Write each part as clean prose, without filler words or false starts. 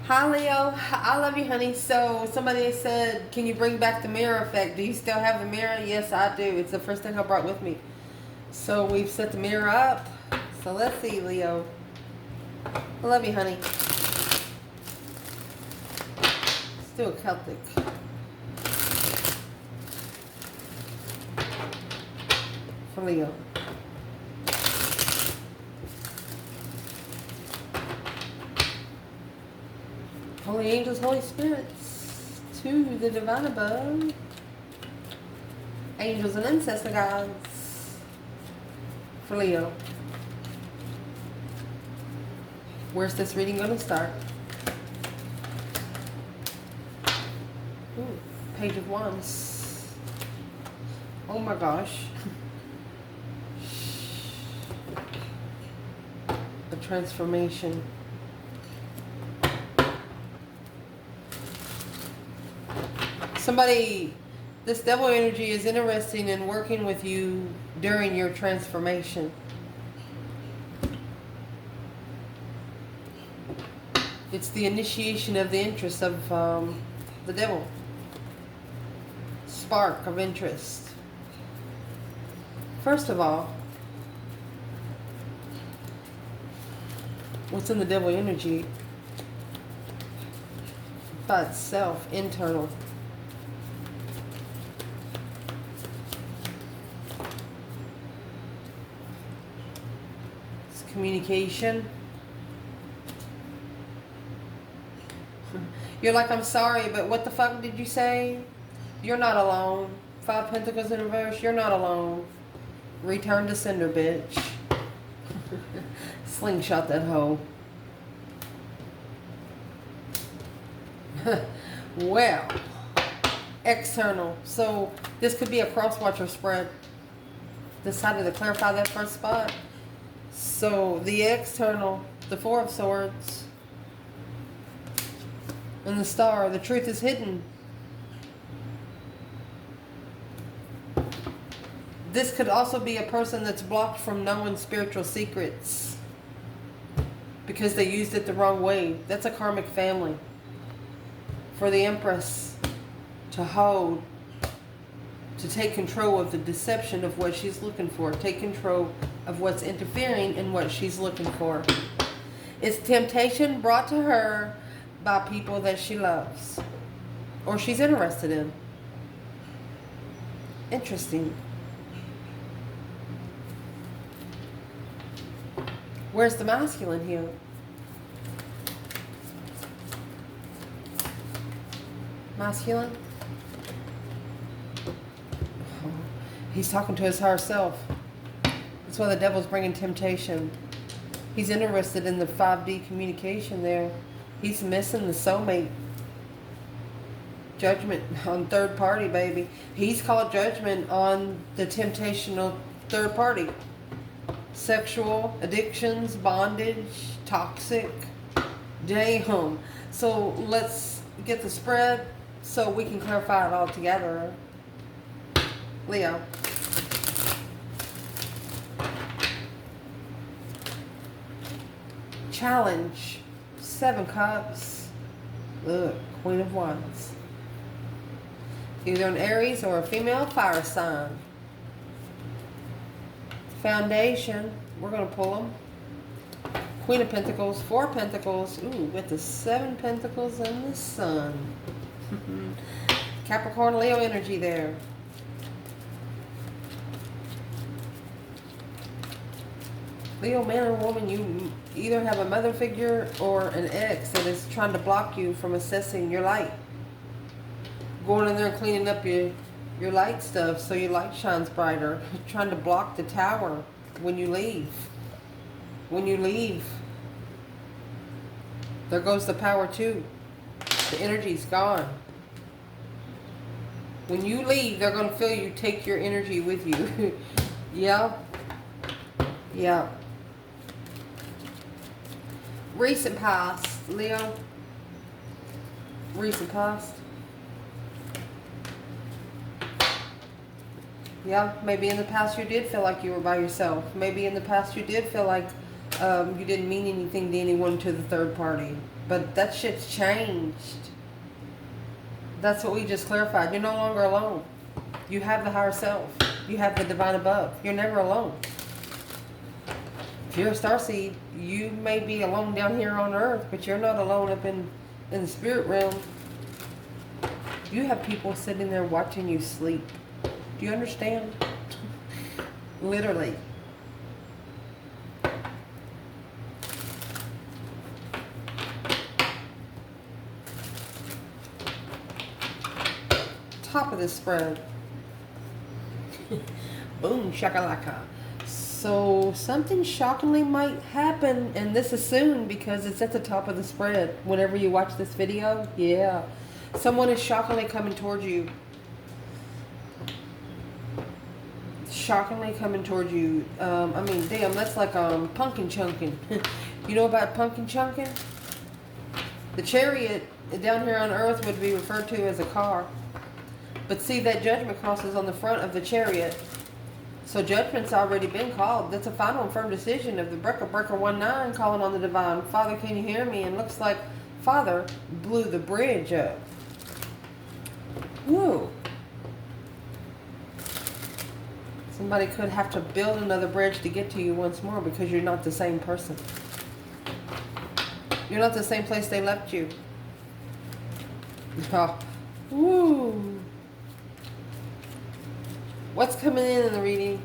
Hi Leo, I love you honey. So somebody said, can you bring back the mirror effect? Do you still have the mirror? Yes, I do. It's the first thing I brought with me. So we've set the mirror up. So let's see, Leo. I love you honey. Let's do a Celtic. For Leo. Holy angels, Holy Spirits, to the divine above. Angels and ancestor guides. For Leo. Where's this reading going to start? Ooh, Page of Wands. Oh my gosh. A transformation. Somebody, this devil energy is interested in working with you during your transformation. It's the initiation of the interest of the devil. Spark of interest. First of all, what's in the devil energy by itself, internal. It's communication. You're like, I'm sorry, but what the fuck did you say? You're not alone. 5 Pentacles in reverse, you're not alone. Return to sender, bitch. Slingshot that hoe. Well, external. So this could be a cross-watcher spread. Decided to clarify that first spot. So the external, the 4 of Swords. And the Star, the truth is hidden. This could also be a person that's blocked from knowing spiritual secrets because they used it the wrong way. That's a karmic family. For the Empress to hold, to take control of the deception of what she's looking for, take control of what's interfering in what she's looking for. It's temptation brought to her by people that she loves or she's interested in. Interesting. Where's the masculine here? Masculine? Oh, he's talking to his higher self. That's why the devil's bringing temptation. He's interested in the 5D communication there. He's missing the soulmate. Judgment on third party, baby. He's called judgment on the temptational third party. Sexual addictions, bondage, toxic. Damn. So let's get the spread so we can clarify it all together. Leo. Challenge. 7 Cups. Look, Queen of Wands. Either an Aries or a female fire sign. Foundation. We're going to pull them. Queen of Pentacles. 4 Pentacles. Ooh, with the 7 Pentacles and the Sun. Capricorn, Leo energy there. Leo, man or woman, you either have a mother figure or an ex that is trying to block you from accessing your light. Going in there and cleaning up your light stuff so your light shines brighter. Trying to block the tower when you leave. When you leave, there goes the power too. The energy's gone. When you leave, they're going to feel you take your energy with you. Yeah. Yeah. Recent past, Leo. Recent past. Yeah, maybe in the past you did feel like you were by yourself. Maybe in the past you did feel like You didn't mean anything to anyone, to the third party. But that shit's changed. That's what we just clarified. You're no longer alone. You have the higher self. You have the divine above. You're never alone. If you're a starseed, you may be alone down here on earth, but you're not alone up in the spirit realm. You have people sitting there watching you sleep. Do you understand? Literally. Top of this spread. Boom, shakalaka. So something shockingly might happen, and this is soon because it's at the top of the spread. Whenever you watch this video, yeah, someone is shockingly coming towards you. Shockingly coming towards you. I mean, damn, that's like pumpkin chunking. You know about pumpkin chunking? The chariot down here on earth would be referred to as a car. But see, that judgment cross is on the front of the chariot. So judgment's already been called. That's a final and firm decision of the breaker 19 calling on the divine. Father, can you hear me? And looks like Father blew the bridge up. Whoa. Somebody could have to build another bridge to get to you once more because you're not the same person. You're not the same place they left you. Oh. Woo. What's coming in the reading?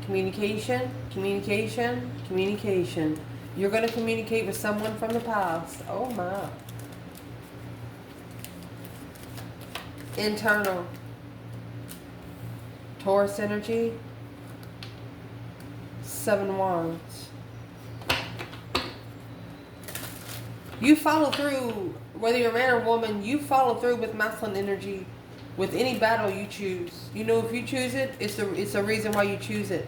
Communication, communication, communication. You're going to communicate with someone from the past. Oh my. Internal. Taurus energy. 7 Wands. You follow through, whether you're a man or woman, you follow through with masculine energy. With any battle you choose. You know, if you choose it, it's a reason why you choose it.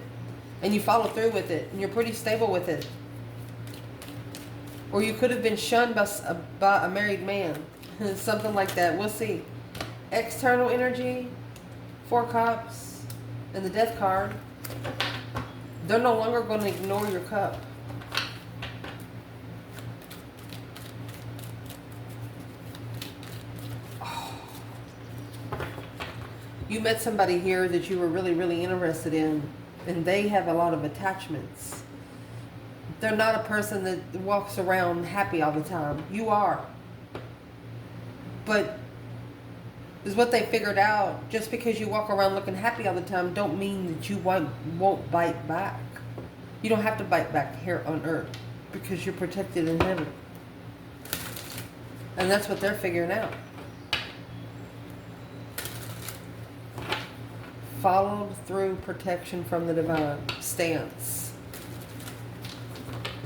And you follow through with it. And you're pretty stable with it. Or you could have been shunned by a married man. Something like that. We'll see. External energy. 4 Cups. And the Death card. They're no longer going to ignore your cup. You met somebody here that you were really, really interested in, and they have a lot of attachments. They're not a person that walks around happy all the time. You are. But is what they figured out, just because you walk around looking happy all the time don't mean that you won't bite back. You don't have to bite back here on earth because you're protected in heaven. And that's what they're figuring out. Followed through protection from the divine stance.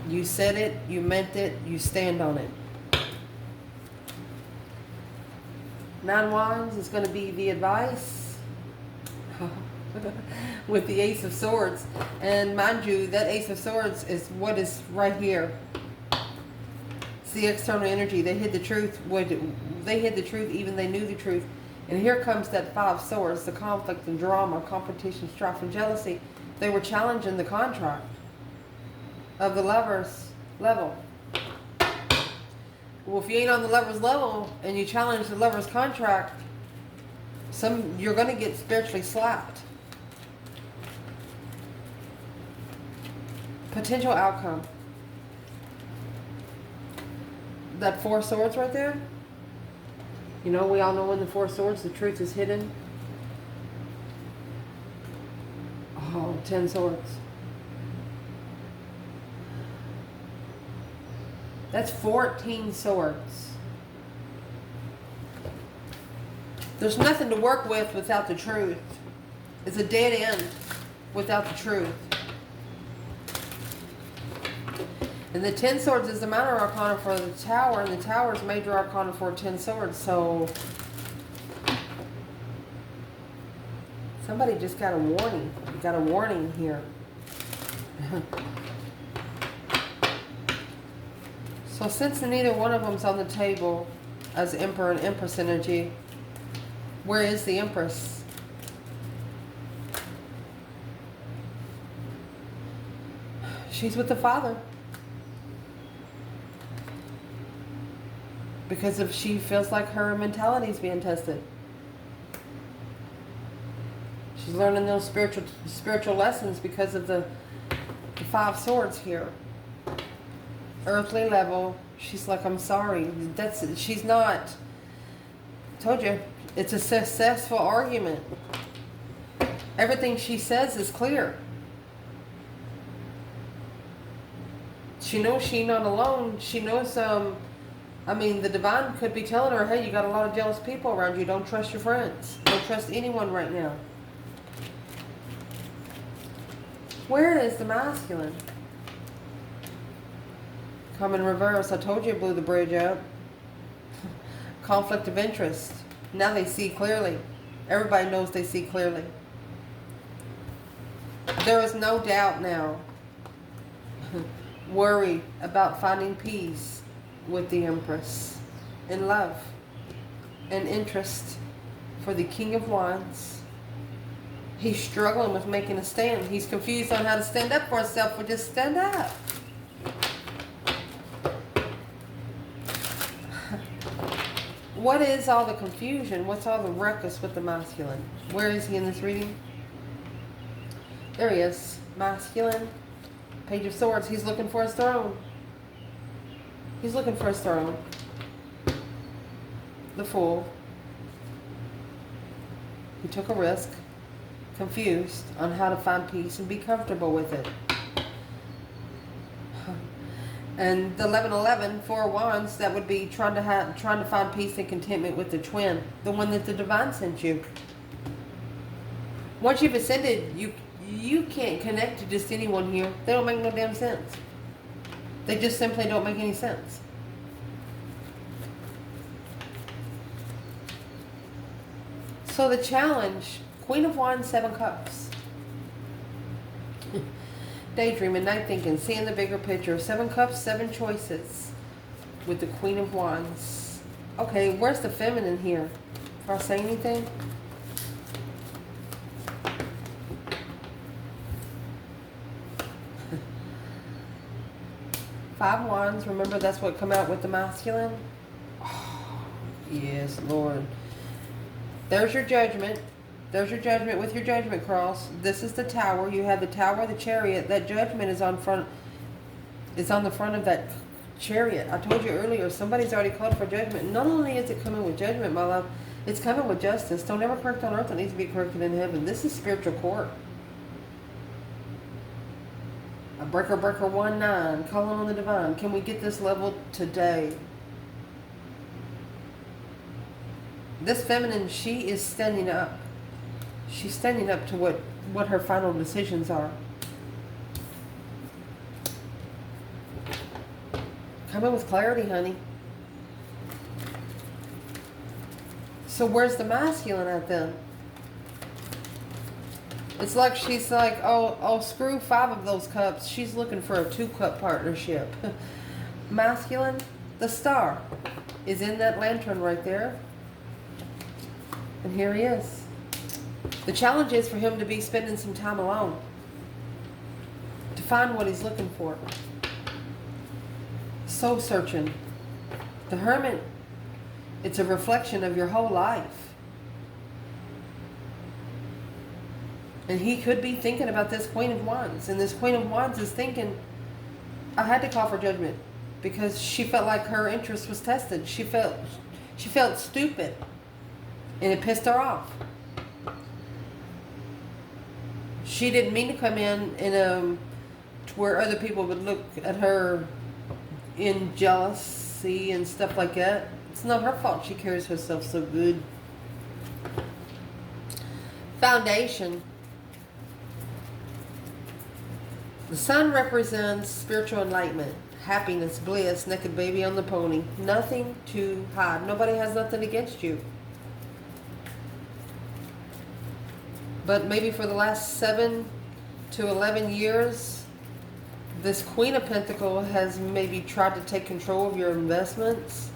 You said it, you meant it, you stand on it. 9 Wands is going to be the advice with the Ace of Swords. And mind you, that Ace of Swords is what is right here. It's the external energy. They hid the truth. They hid the truth, even they knew the truth. And here comes that 5 Swords, the conflict and drama, competition, strife, and jealousy. They were challenging the contract of the Lover's level. Well, if you ain't on the Lover's level and you challenge the Lover's contract, you're going to get spiritually slapped. Potential outcome. That 4 Swords right there. You know, we all know in the 4 Swords, the truth is hidden. Oh, 10 Swords. That's 14 swords. There's nothing to work with without the truth. It's a dead end without the truth. And the 10 Swords is the minor arcana for the Tower, and the Tower is major arcana for 10 Swords. So somebody just got a warning. You got a warning here. So since neither one of them's on the table as Emperor and Empress energy, where is the Empress? She's with the Father. Because if she feels like her mentality is being tested. She's learning those spiritual lessons because of the Five Swords here. Earthly level, she's like, I'm sorry. She's not. Told you, it's a successful argument. Everything she says is clear. She knows she's not alone. She knows, I mean, the divine could be telling her, hey, you got a lot of jealous people around you. Don't trust your friends. Don't trust anyone right now. Where is the masculine? Come in reverse. I told you it blew the bridge up. Conflict of interest. Now they see clearly. Everybody knows they see clearly. There is no doubt now. Worried about finding peace with the Empress. In love. And interest for the King of Wands. He's struggling with making a stand. He's confused on how to stand up for himself. Well, just stand up. What is all the confusion? What's all the ruckus with the masculine? Where is he in this reading? There he is. Masculine. Page of Swords. He's looking for his throne. He's looking for his throne. The Fool. He took a risk. Confused on how to find peace and be comfortable with it. And the 1111, Four of Wands, that would be trying to find peace and contentment with the twin, the one that the divine sent you. Once you've ascended, you can't connect to just anyone here. They don't make no damn sense. They just simply don't make any sense. So the challenge, Queen of Wands, Seven Cups. Daydreaming, night thinking, seeing the bigger picture. Seven Cups, seven choices with the Queen of Wands. Okay, where's the feminine here? Before I say anything. Five Wands, remember that's what come out with the masculine? Oh, yes, Lord. There's your judgment. There's your judgment with your judgment cross. This is the Tower. You have the Tower, the chariot. That judgment is on the front of that chariot. I told you earlier, somebody's already called for judgment. Not only is it coming with judgment, my love, it's coming with justice. Don't ever correct on earth. It needs to be corrected in heaven. This is spiritual court. A breaker 1-9, calling on the divine. Can we get this level today? This feminine, she is standing up. She's standing up to what her final decisions are. Come in with clarity, honey. So where's the masculine at then? It's like she's like, oh, screw 5 of those cups. She's looking for a 2-cup partnership. Masculine, the Star, is in that lantern right there. And here he is. The challenge is for him to be spending some time alone. To find what he's looking for. Soul searching. The Hermit, it's a reflection of your whole life. And he could be thinking about this Queen of Wands. And this Queen of Wands is thinking, I had to call for judgment. Because she felt like her interest was tested. She felt stupid. And it pissed her off. She didn't mean to come in to where other people would look at her in jealousy and stuff like that. It's not her fault she carries herself so good. Foundation. The Sun represents spiritual enlightenment, happiness, bliss, naked baby on the pony. Nothing to hide. Nobody has nothing against you. But maybe for the last 7 to 11 years, this Queen of Pentacles has maybe tried to take control of your investments.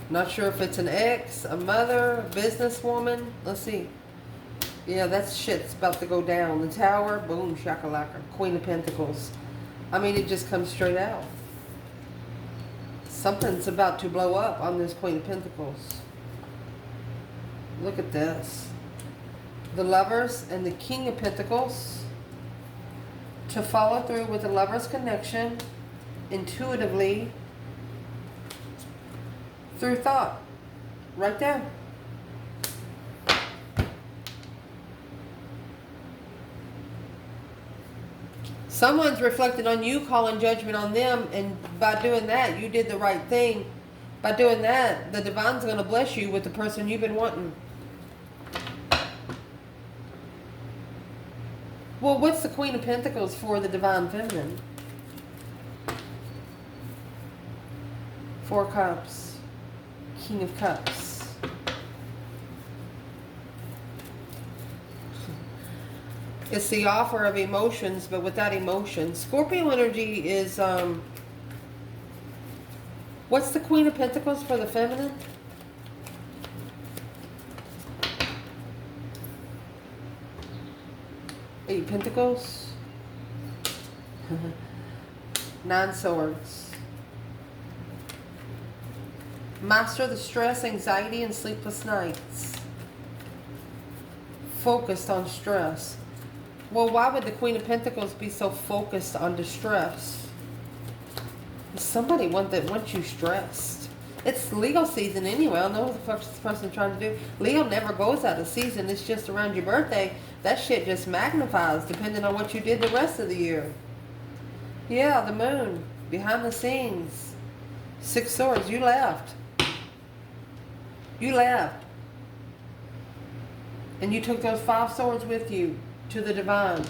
Not sure if it's an ex, a mother, a businesswoman. Let's see. Yeah, that shit's about to go down. The Tower, boom, shakalaka. Queen of Pentacles. I mean, it just comes straight out. Something's about to blow up on this Queen of Pentacles. Look at this. The Lovers and the King of Pentacles. To follow through with the Lover's connection intuitively through thought. Right there. Someone's reflected on you, calling judgment on them, and by doing that, you did the right thing. By doing that, the divine's going to bless you with the person you've been wanting. Well, what's the Queen of Pentacles for the Divine Feminine? 4 Cups. King of Cups. It's the offer of emotions, but without emotion. Scorpio energy is, what's the Queen of Pentacles for the feminine? Eight Pentacles. 9 Swords. Master the stress, anxiety, and sleepless nights. Focused on stress. Well, why would the Queen of Pentacles be so focused on distress? Somebody wants you stressed. It's Leo season anyway. I don't know what the fuck this person's trying to do. Leo never goes out of season. It's just around your birthday. That shit just magnifies depending on what you did the rest of the year. Yeah, the moon. Behind the scenes. 6 Swords. You left. You left. And you took those 5 Swords with you to the divine.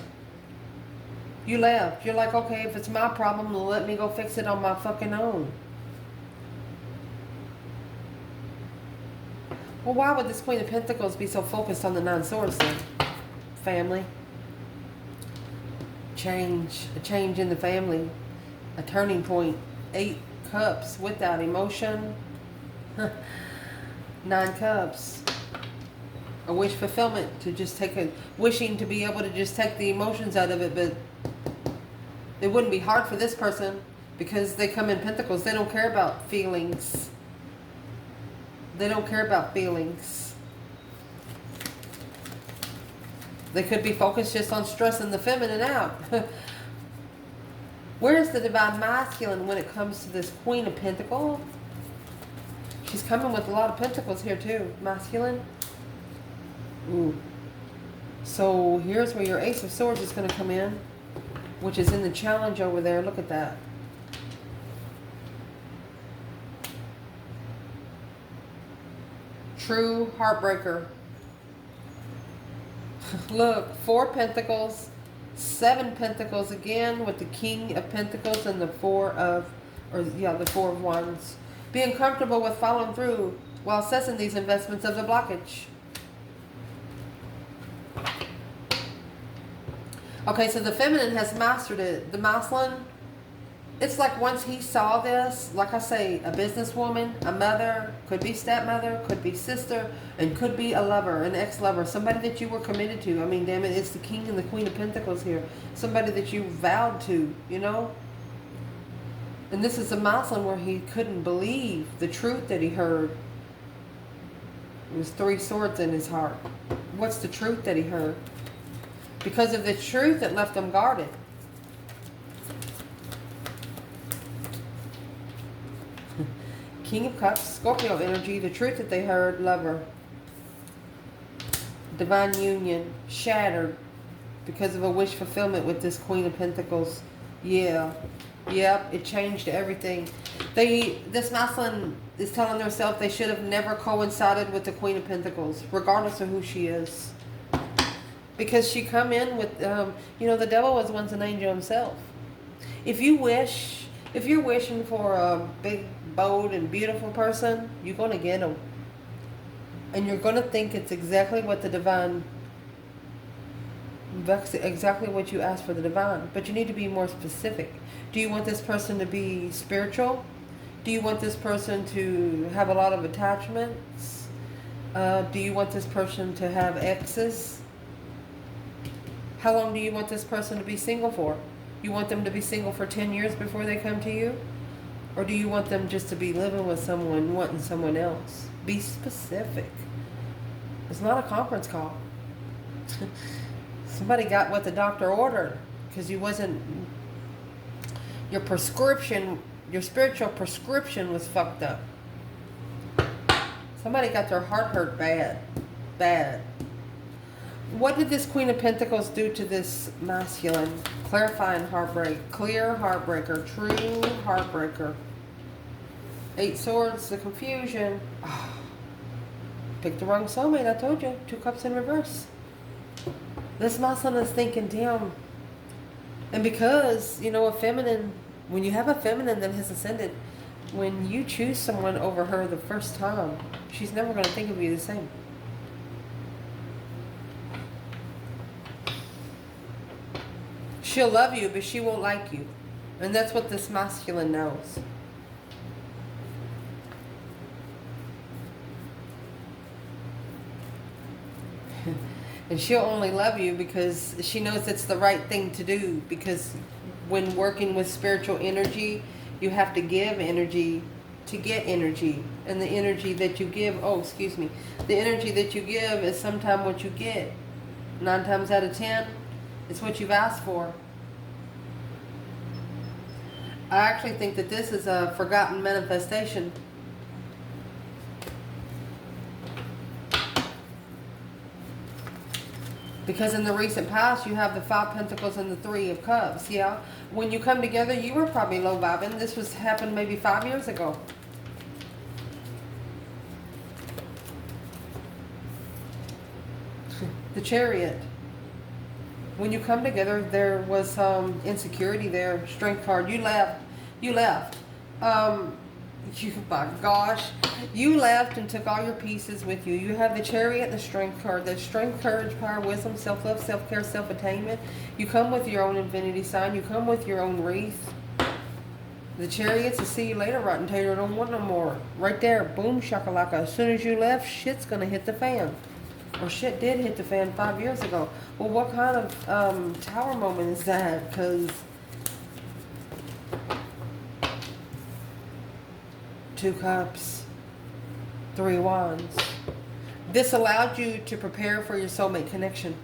You left. You're like, okay, if it's my problem, then let me go fix it on my fucking own. Well, why would this Queen of Pentacles be so focused on the 9 Swords then? Family. Change. A change in the family. A turning point. 8 Cups without emotion. 9 Cups. A wish fulfillment, to just take a, wishing to be able to just take the emotions out of it, but it wouldn't be hard for this person because they come in Pentacles. They don't care about feelings. They don't care about feelings. They could be focused just on stressing the feminine out. Where's the divine masculine when it comes to this Queen of Pentacles? She's coming with a lot of pentacles here too. Masculine. Ooh. So here's where your Ace of Swords is going to come in, which is in the challenge over there. Look at that. True heartbreaker. Look, 4 Pentacles, 7 Pentacles again with the King of Pentacles and the the 4 of Wands. Being comfortable with following through while assessing these investments of the blockage. Okay, so the feminine has mastered it. The masculine, it's like once he saw this, like I say, a businesswoman, a mother, could be stepmother, could be sister, and could be a lover, an ex-lover, somebody that you were committed to. I mean, damn it, it's the King and the Queen of Pentacles here. Somebody that you vowed to, you know? And this is a masculine where he couldn't believe the truth that he heard. It was 3 swords in his heart. What's the truth that he heard? Because of the truth that left him guarded. King of Cups, Scorpio energy, the truth that they heard, lover. Divine union, shattered because of a wish fulfillment with this Queen of Pentacles. Yeah. Yep, it changed everything. This masculine is telling themselves they should have never coincided with the Queen of Pentacles, regardless of who she is. Because she come in with, you know, the devil was once an angel himself. If you're wishing for a big, bold, and beautiful person, you're going to get them. And you're going to think it's exactly what the divine, exactly what you asked for the divine. But you need to be more specific. Do you want this person to be spiritual? Do you want this person to have a lot of attachments? Do you want this person to have exes? How long do you want this person to be single for? You want them to be single for 10 years before they come to you? Or do you want them just to be living with someone, wanting someone else? Be specific. It's not a conference call. Somebody got what the doctor ordered because you wasn't, your prescription, your spiritual prescription was fucked up. Somebody got their heart hurt bad. Bad. What did this Queen of Pentacles do to this masculine? Clarifying heartbreak. Clear heartbreaker. True heartbreaker. 8 swords. The confusion. Oh, picked the wrong soulmate. I told you. 2 cups in reverse. This masculine is thinking, damn. And because, you know, a feminine, when you have a feminine that has ascended, when you choose someone over her the first time, she's never going to think of you the same. She'll love you, but she won't like you. And that's what this masculine knows. And she'll only love you because she knows it's the right thing to do. Because when working with spiritual energy, you have to give energy to get energy. And the energy that you give, the energy that you give is sometimes what you get. 9 times out of 10, it's what you've asked for. I actually think that this is a forgotten manifestation. Because in the recent past, you have the 5 Pentacles and the 3 of Cups, yeah? When you come together, you were probably low vibing. This happened maybe 5 years ago. The Chariot. When you come together, there was some insecurity there. Strength card. You left. My gosh. You left and took all your pieces with you. You have the Chariot and the Strength card. The Strength, courage, power, wisdom, self-love, self-care, self-attainment. You come with your own infinity sign. You come with your own wreath. The Chariot's a see you later, rotten tater. Don't want no more. Right there. Boom, shakalaka. As soon as you left, shit's going to hit the fan. Or shit did hit the fan 5 years ago. Well, what kind of tower moment is that? Because 2 cups, 3 wands. This allowed you to prepare for your soulmate connection.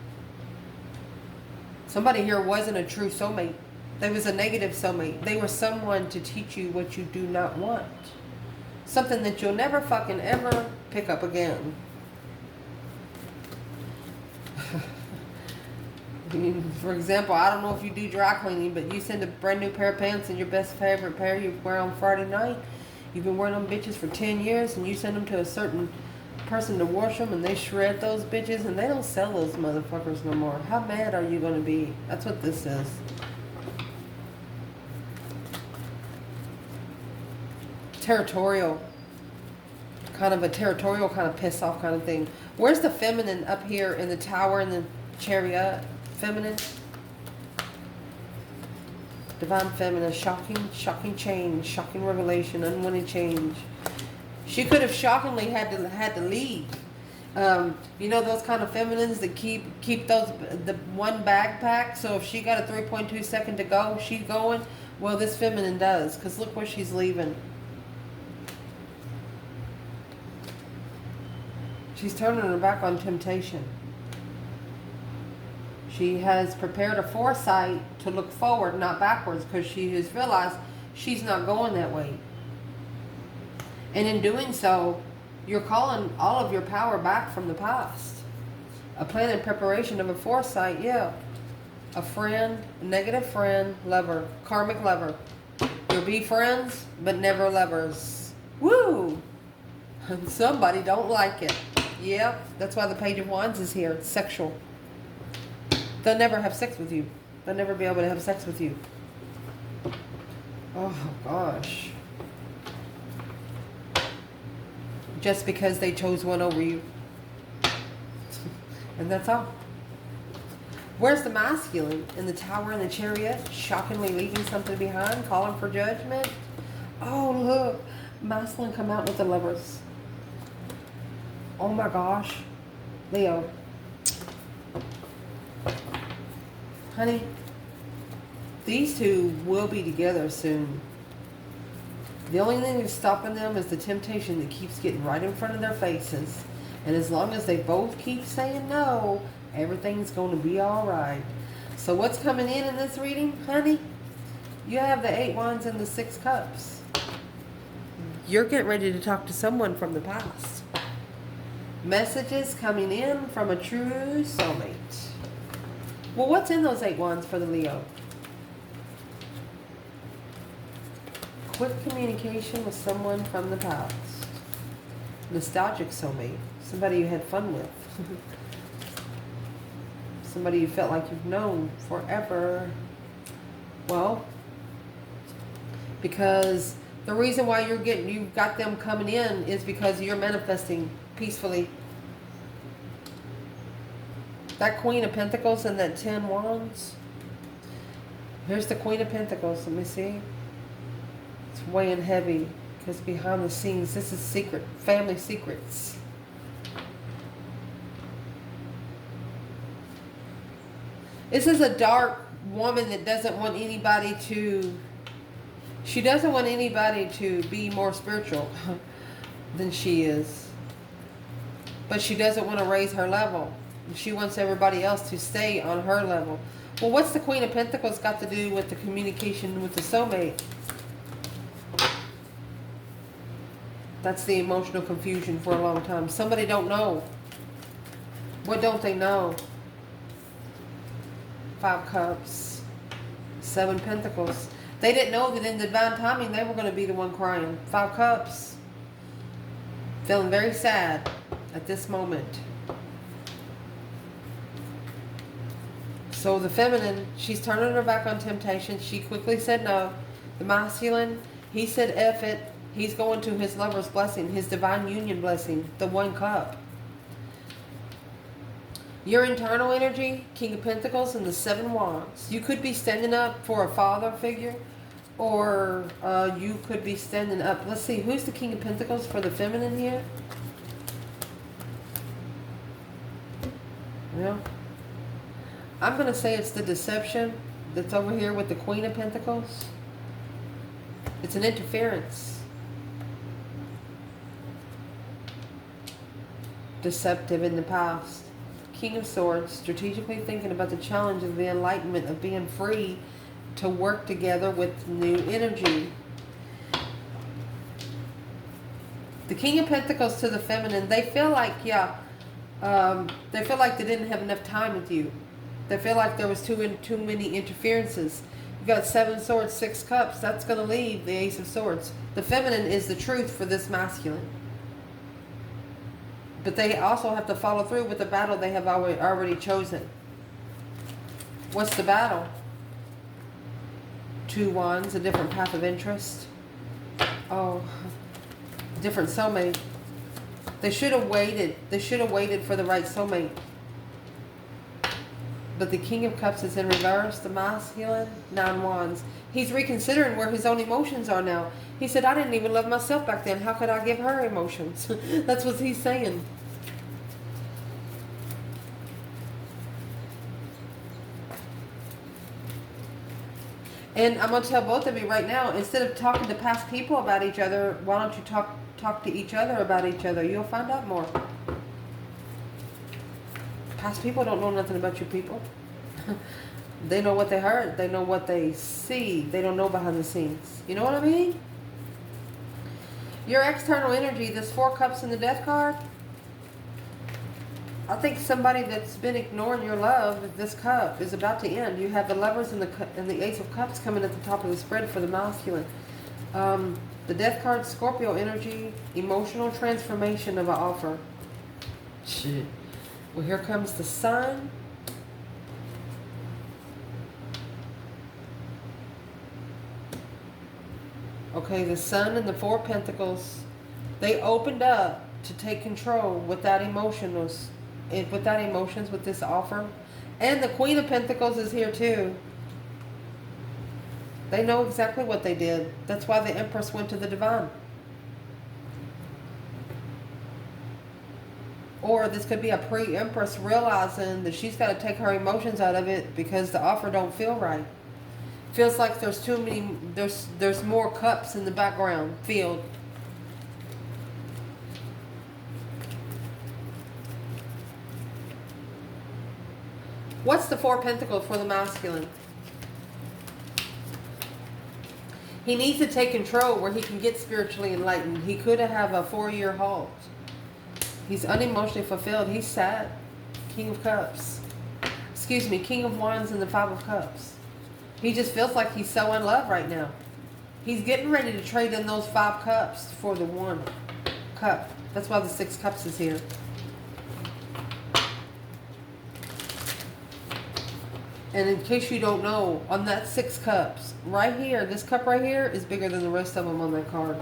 Somebody here wasn't a true soulmate. They was a negative soulmate. They were someone to teach you what you do not want. Something that you'll never fucking ever pick up again. For example, I don't know if you do dry cleaning, but you send a brand new pair of pants and your best favorite pair you wear on Friday night. You've been wearing them bitches for 10 years and you send them to a certain person to wash them and they shred those bitches and they don't sell those motherfuckers no more. How mad are you going to be? That's what this is. Territorial. Kind of a territorial kind of piss off kind of thing. Where's the feminine up here in the tower and the Chariot? Feminine. Divine feminine. Shocking change. Shocking revelation. Unwanted change. She could have shockingly had to leave. You know those kind of feminines that keep those the one backpack. So if she got a 3.2 second to go, she's going. Well, this feminine does, because look where she's leaving. She's turning her back on temptation. She has prepared a foresight to look forward, not backwards, because she has realized she's not going that way. And in doing so, you're calling all of your power back from the past. A plan and preparation of a foresight, yeah. A friend, a negative friend, lover, karmic lover. You'll be friends, but never lovers. Woo! And somebody don't like it. Yep, that's why the Page of Wands is here. It's sexual. They'll never have sex with you. They'll never be able to have sex with you. Oh, gosh. Just because they chose one over you. And that's all. Where's the masculine? In the tower and the Chariot? Shockingly leaving something behind? Calling for judgment? Oh, look. Masculine come out with the Lovers. Oh my gosh. Leo. Honey, These two will be together soon. The only thing that's stopping them is the temptation that keeps getting right in front of their faces. And as long as they both keep saying no, everything's going to be all right. So what's coming in this reading, honey? You have the 8 Wands and the 6 Cups. You're getting ready to talk to someone from the past. Messages coming in from a true soulmate. Well, what's in those 8 Wands for the Leo? Quick communication with someone from the past. Nostalgic soulmate. Somebody you had fun with. Somebody you felt like you've known forever. Well, because the reason why you've got them coming in is because you're manifesting peacefully. That Queen of Pentacles and that 10 Wands. Here's the Queen of Pentacles. Let me see. It's weighing heavy because behind the scenes, this is secret, family secrets. This is a dark woman that doesn't want anybody to, she doesn't want anybody to be more spiritual than she is. But she doesn't want to raise her level. She wants everybody else to stay on her level. Well, what's the Queen of Pentacles got to do with the communication with the soulmate? That's the emotional confusion for a long time. Somebody don't know. What don't they know? 5 Cups. 7 Pentacles. They didn't know that in divine timing they were going to be the one crying. 5 Cups. Feeling very sad at this moment. So the feminine, she's turning her back on temptation. She quickly said no. The masculine, he said F it. He's going to his lover's blessing, his divine union blessing, the 1 Cup. Your internal energy, King of Pentacles and the 7 Wands. You could be standing up for a father figure, or you could be standing up. Let's see, who's the King of Pentacles for the feminine here? Well, I'm going to say it's the deception that's over here with the Queen of Pentacles. It's an interference. Deceptive in the past. King of Swords, strategically thinking about the challenge of the enlightenment of being free to work together with new energy. The King of Pentacles to the feminine, they feel like, they feel like they didn't have enough time with you. They feel like there was too many interferences. You got 7 Swords, 6 Cups. That's going to leave the Ace of Swords. The feminine is the truth for this masculine. But they also have to follow through with the battle they have already chosen. What's the battle? 2 Wands, a different path of interest. Oh, different soulmate. They should have waited. They should have waited for the right soulmate. But the King of Cups is in reverse. The masculine, 9 Wands. He's reconsidering where his own emotions are now. He said, I didn't even love myself back then. How could I give her emotions? That's what he's saying. And I'm going to tell both of you right now, instead of talking to past people about each other, why don't you talk to each other about each other? You'll find out more. Past people don't know nothing about you people. They know what they heard. They know what they see. They don't know behind the scenes. You know what I mean? Your external energy, this 4 Cups in the Death card. I think somebody that's been ignoring your love, this cup, is about to end. You have the Lovers and the Ace of Cups coming at the top of the spread for the masculine. The Death card, Scorpio energy, emotional transformation of an offer. Shit. Well, here comes the Sun. Okay, the Sun and the 4 Pentacles. They opened up to take control without emotions. Without emotions with this offer. And the Queen of Pentacles is here too. They know exactly what they did. That's why the Empress went to the Divine. Or this could be a pre-Empress realizing that she's got to take her emotions out of it because the offer don't feel right. Feels like there's too many, there's more cups in the background field. What's the Four of Pentacles for the masculine? He needs to take control where he can get spiritually enlightened. He could have a 4-year halt. He's unemotionally fulfilled. He's sad. King of Cups. Excuse me, King of Wands and the Five of Cups. He just feels like he's so in love right now. He's getting ready to trade in those 5 cups for the 1 cup. That's why the 6 cups is here. And in case you don't know, on that 6 cups, right here, this cup right here is bigger than the rest of them on that card.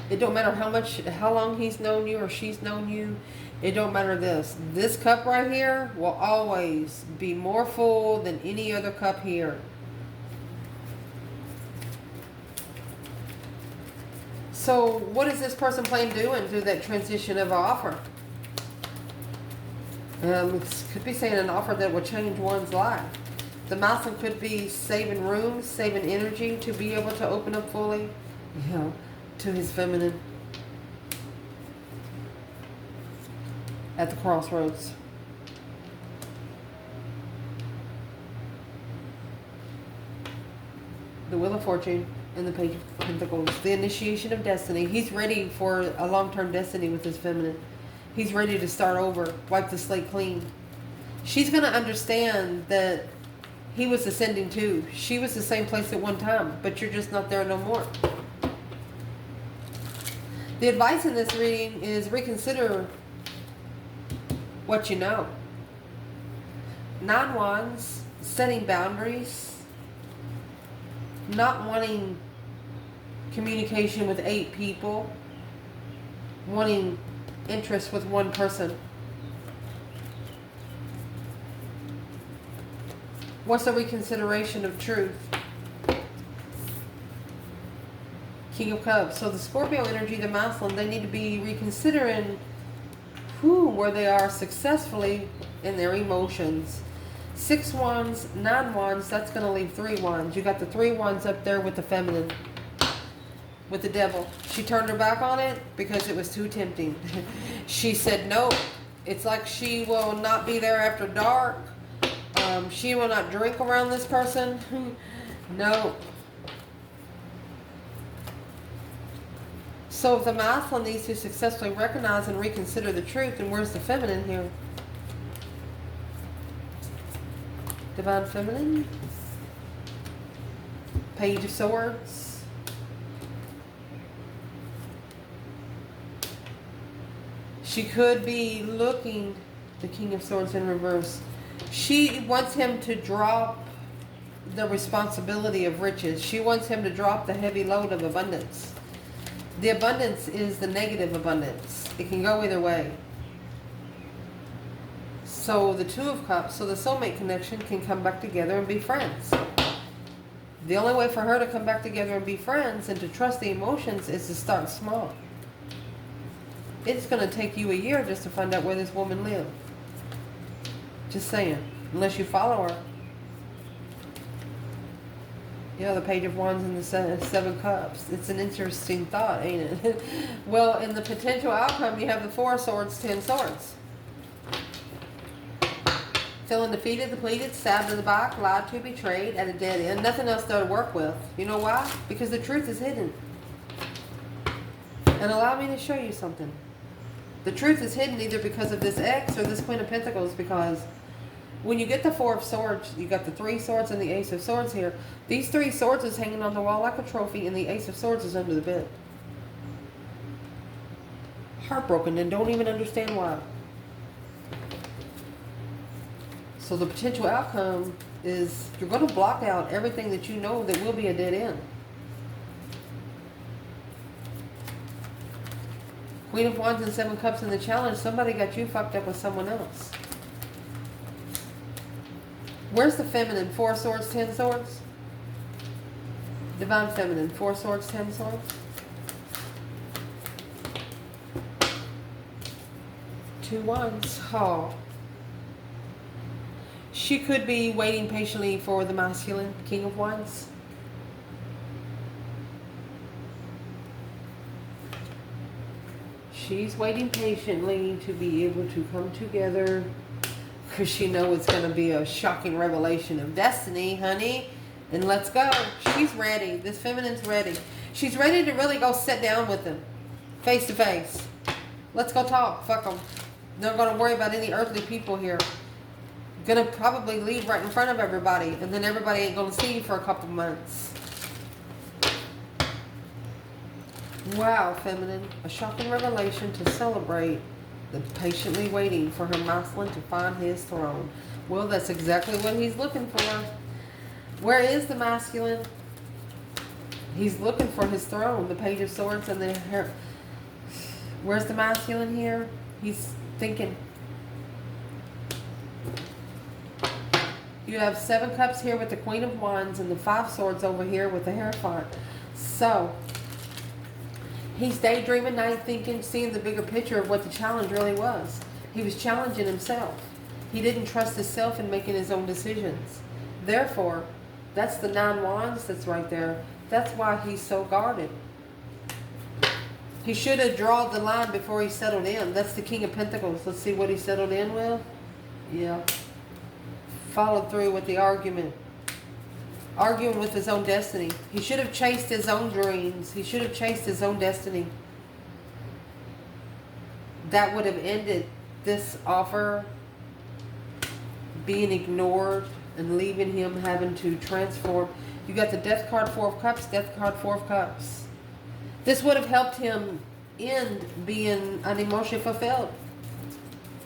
It don't matter how long he's known you or she's known you. It don't matter this. This cup right here will always be more full than any other cup here. So what is this person planning doing through that transition of an offer? It could be saying an offer that will change one's life. The masculine could be saving rooms, saving energy to be able to open up fully, to his feminine. At the crossroads. The Wheel of Fortune and the Page of Pentacles. The initiation of destiny. He's ready for a long-term destiny with his feminine. He's ready to start over, wipe the slate clean. She's going to understand that he was ascending too. She was the same place at one time, but you're just not there no more. The advice in this reading is reconsider what you know. 9 Wands, setting boundaries, not wanting communication with 8 people, wanting interest with 1 person. What's the reconsideration of truth? King of Cups. So the Scorpio energy, the masculine, they need to be reconsidering where they are successfully in their emotions. 6 Wands, 9 Wands, that's going to leave 3 Wands. You got the 3 Wands up there with the feminine, with the devil. She turned her back on it because it was too tempting. She said no. It's like she will not be there after dark. She will not drink around this person. No. So if the masculine needs to successfully recognize and reconsider the truth, and where's the feminine here? Divine Feminine. Page of Swords. She could be looking, the King of Swords in reverse. She wants him to drop the responsibility of riches. She wants him to drop the heavy load of abundance. The abundance is the negative abundance. It can go either way. So the 2 of Cups, so the soulmate connection can come back together and be friends. The only way for her to come back together and be friends and to trust the emotions is to start small. It's going to take you a year just to find out where this woman lives. Just saying. Unless you follow her. Yeah, the Page of Wands and the 7 Cups. It's an interesting thought, ain't it? Well, in the potential outcome, you have the 4 of Swords, 10 Swords. Feeling defeated, depleted, stabbed in the back, lied to, betrayed, at a dead end. Nothing else there to work with. You know why? Because the truth is hidden. And allow me to show you something. The truth is hidden either because of this X or this Queen of Pentacles, because when you get the 4 of Swords, you got the 3 Swords and the Ace of Swords here. These 3 Swords is hanging on the wall like a trophy, and the Ace of Swords is under the bed. Heartbroken and don't even understand why. So the potential outcome is you're going to block out everything that you know that will be a dead end. Queen of Wands and 7 Cups in the challenge. Somebody got you fucked up with someone else. Where's the feminine? 4 Swords, 10 Swords. Divine Feminine. 4 Swords, 10 Swords. 2 Wands. Oh. She could be waiting patiently for the masculine, King of Wands. She's waiting patiently to be able to come together because she knows it's going to be a shocking revelation of destiny, honey. And let's go. She's ready. This feminine's ready. She's ready to really go sit down with them, face to face. Let's go talk. Fuck them. Not going to worry about any earthly people here. Gonna probably leave right in front of everybody, and then everybody ain't gonna see you for a couple months. Wow, feminine. A shocking revelation to celebrate the patiently waiting for her masculine to find his throne. Well, that's exactly what he's looking for. Where is the masculine? He's looking for his throne. The Page of Swords and the hair. Where's the masculine here? He's thinking. You have 7 cups here with the Queen of Wands and the 5 swords over here with the Hierophant. So, he's daydreaming, night thinking, seeing the bigger picture of what the challenge really was. He was challenging himself. He didn't trust himself in making his own decisions. Therefore, that's the 9 wands that's right there. That's why he's so guarded. He should have drawn the line before he settled in. That's the King of Pentacles. Let's see what he settled in with. Yeah. Followed through with the argument. Arguing with his own destiny. He should have chased his own dreams. He should have chased his own destiny. That would have ended this offer being ignored and leaving him having to transform. You got the Death card, 4 of Cups, Death card, 4 of Cups. This would have helped him end being unemotionally fulfilled.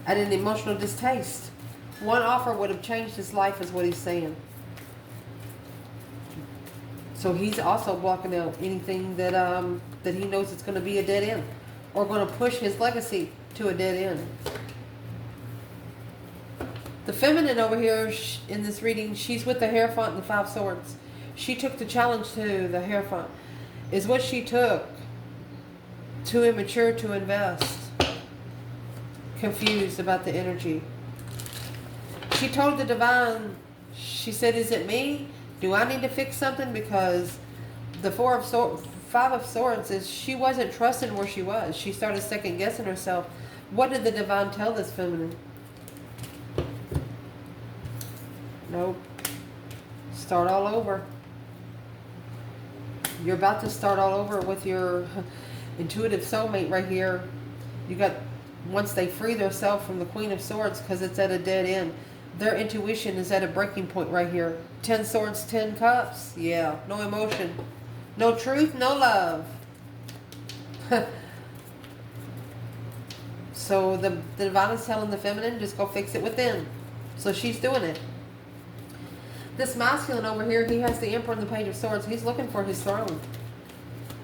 At an emotional distaste. One offer would have changed his life, is what he's saying. So he's also blocking out anything that that he knows it's going to be a dead end, or going to push his legacy to a dead end. The feminine over here in this reading, she's with the Hierophant and the 5 swords. She took the challenge to the Hierophant. Is what she took. Too immature to invest. Confused about the energy. She told the divine, she said, is it me? Do I need to fix something? Because the 5 of swords is she wasn't trusting where she was. She started second guessing herself. What did the divine tell this feminine? Nope. Start all over. You're about to start all over with your intuitive soulmate right here. You got, once they free themselves from the Queen of Swords, because it's at a dead end. Their intuition is at a breaking point right here. 10 swords, 10 cups. Yeah, no emotion. No truth, no love. So the divine is telling the feminine, just go fix it within. So she's doing it. This masculine over here, he has the Emperor and the Page of Swords. He's looking for his throne.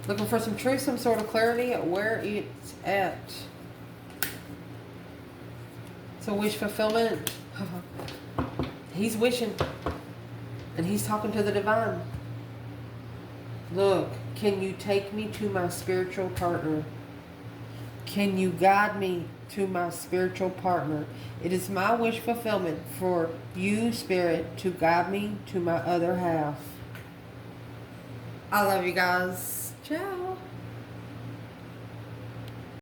Looking for some truth, some sort of clarity at where it's at. So wish fulfillment. He's wishing. And he's talking to the divine. Look, can you take me to my spiritual partner? Can you guide me to my spiritual partner? It is my wish fulfillment for you, Spirit, to guide me to my other half. I love you guys. Ciao.